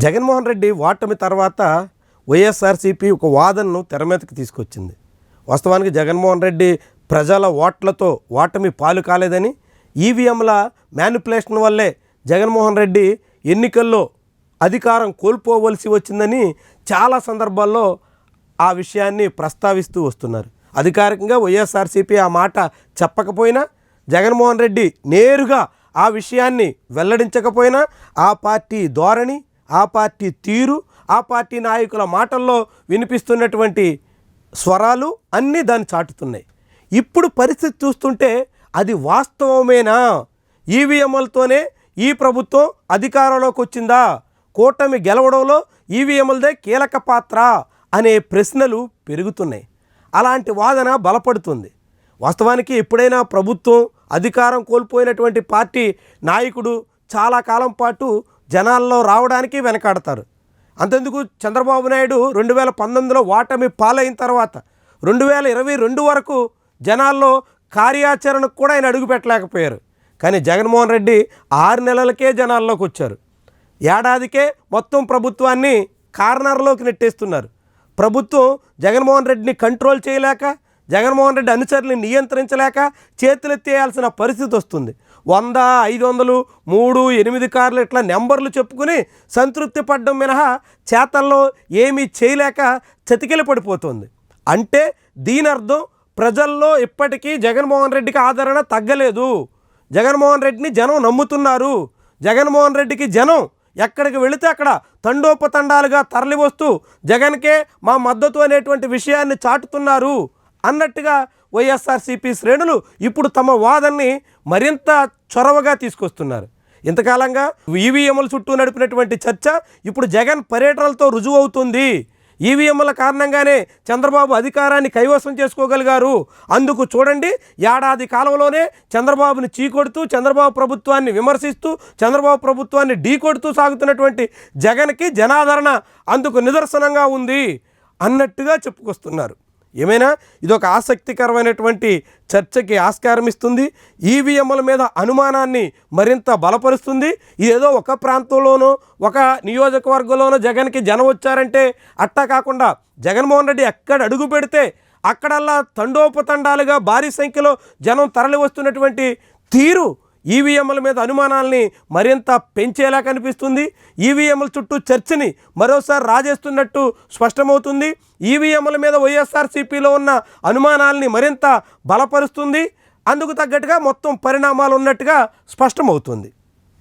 జగన్మోహన్ రెడ్డి ఓటమి తర్వాత వైఎస్ఆర్సీపీ ఒక వాదనను తెర మీదకి తీసుకొచ్చింది. వాస్తవానికి జగన్మోహన్ రెడ్డి ప్రజల ఓట్లతో ఓటమి పాలు కాలేదని, ఈవీఎంల మ్యానిపులేషన్ వల్లే జగన్మోహన్ రెడ్డి ఎన్నికల్లో అధికారం కోల్పోవలసి వచ్చిందని చాలా సందర్భాల్లో ఆ విషయాన్ని ప్రస్తావిస్తూ వస్తున్నారు. అధికారికంగా వైఎస్ఆర్సీపీ ఆ మాట చెప్పకపోయినా, జగన్మోహన్ రెడ్డి నేరుగా ఆ విషయాన్ని వెల్లడించకపోయినా ఆ పార్టీ ధోరణి, ఆ పార్టీ తీరు, ఆ పార్టీ నాయకుల మాటల్లో వినిపిస్తున్నటువంటి స్వరాలు అన్నీ దాన్ని చాటుతున్నాయి. ఇప్పుడు పరిస్థితి చూస్తుంటే అది వాస్తవమేనా? ఈవీఎంలతోనే ఈ ప్రభుత్వం అధికారంలోకి వచ్చిందా? కూటమి గెలవడంలో ఈవీఎంలదే కీలక పాత్ర అనే ప్రశ్నలు పెరుగుతున్నాయి. అలాంటి వాదన బలపడుతుంది. వాస్తవానికి ఎప్పుడైనా ప్రభుత్వం అధికారం కోల్పోయినటువంటి పార్టీ నాయకుడు చాలా కాలం పాటు జనాల్లో రావడానికి వెనకాడతారు. అంతెందుకు, చంద్రబాబు నాయుడు 2019లో ఓటమి పాలైన తర్వాత 2022 వరకు జనాల్లో కార్యాచరణకు కూడా ఆయన అడుగు పెట్టలేకపోయారు. కానీ జగన్మోహన్ రెడ్డి 6 నెలలకే జనాల్లోకి వచ్చారు. ఏడాదికే మొత్తం ప్రభుత్వాన్ని కార్నర్లోకి నెట్టేస్తున్నారు. ప్రభుత్వం జగన్మోహన్ రెడ్డిని కంట్రోల్ చేయలేక, జగన్మోహన్ రెడ్డి అనుచరుల్ని నియంత్రించలేక చేతులెత్తేయాల్సిన పరిస్థితి వస్తుంది. 100, 500, 3, 8 కార్లు ఇట్లా నెంబర్లు చెప్పుకుని సంతృప్తి పడ్డం మినహా చేతల్లో ఏమీ చేయలేక చతికిల పడిపోతుంది. అంటే దీని అర్థం ప్రజల్లో ఇప్పటికీ జగన్మోహన్ రెడ్డికి ఆదరణ తగ్గలేదు. జగన్మోహన్ రెడ్డిని జనం నమ్ముతున్నారు. జగన్మోహన్ రెడ్డికి జనం ఎక్కడికి వెళితే అక్కడ తండోపతండాలుగా తరలి వస్తూ జగన్కే మా మద్దతు అనేటువంటి విషయాన్ని చాటుతున్నారు అన్నట్టుగా వైఎస్ఆర్సీపీ శ్రేణులు ఇప్పుడు తమ వాదనని మరింత చొరవగా తీసుకొస్తున్నారు. ఇంతకాలంగా ఈవీఎంల చుట్టూ నడిపినటువంటి చర్చ ఇప్పుడు జగన్ పర్యటనలతో రుజువు అవుతుంది. ఈవీఎంల కారణంగానే చంద్రబాబు అధికారాన్ని కైవసం చేసుకోగలిగారు. అందుకు చూడండి, ఏడాది కాలంలోనే చంద్రబాబుని చీకొడుతూ, చంద్రబాబు ప్రభుత్వాన్ని విమర్శిస్తూ, చంద్రబాబు ప్రభుత్వాన్ని ఢీకొడుతూ సాగుతున్నటువంటి జగన్కి జనాదరణ అందుకు నిదర్శనంగా ఉంది అన్నట్టుగా చెప్పుకొస్తున్నారు. ఏమైనా ఇదొక ఆసక్తికరమైనటువంటి చర్చకి ఆస్కారం ఇస్తుంది. ఈవీఎంల మీద అనుమానాన్ని మరింత బలపరుస్తుంది. ఇదేదో ఒక ప్రాంతంలోనో ఒక నియోజకవర్గంలోనో జగన్కి జనం వచ్చారంటే అట్టా కాకుండా జగన్మోహన్ రెడ్డి ఎక్కడ అడుగు పెడితే అక్కడల్లా తండోపతండాలుగా భారీ సంఖ్యలో జనం తరలి వస్తున్నటువంటి తీరు ఈవీఎంల మీద అనుమానాల్ని మరింత పెంచేలా కనిపిస్తుంది. ఈవీఎంల చుట్టూ చర్చని మరోసారి రాజేస్తున్నట్టు స్పష్టమవుతుంది. ఈవీఎంల మీద వైఎస్ఆర్సీపీలో ఉన్న అనుమానాల్ని మరింత బలపరుస్తుంది. అందుకు తగ్గట్టుగా మొత్తం పరిణామాలు ఉన్నట్టుగా స్పష్టమవుతుంది.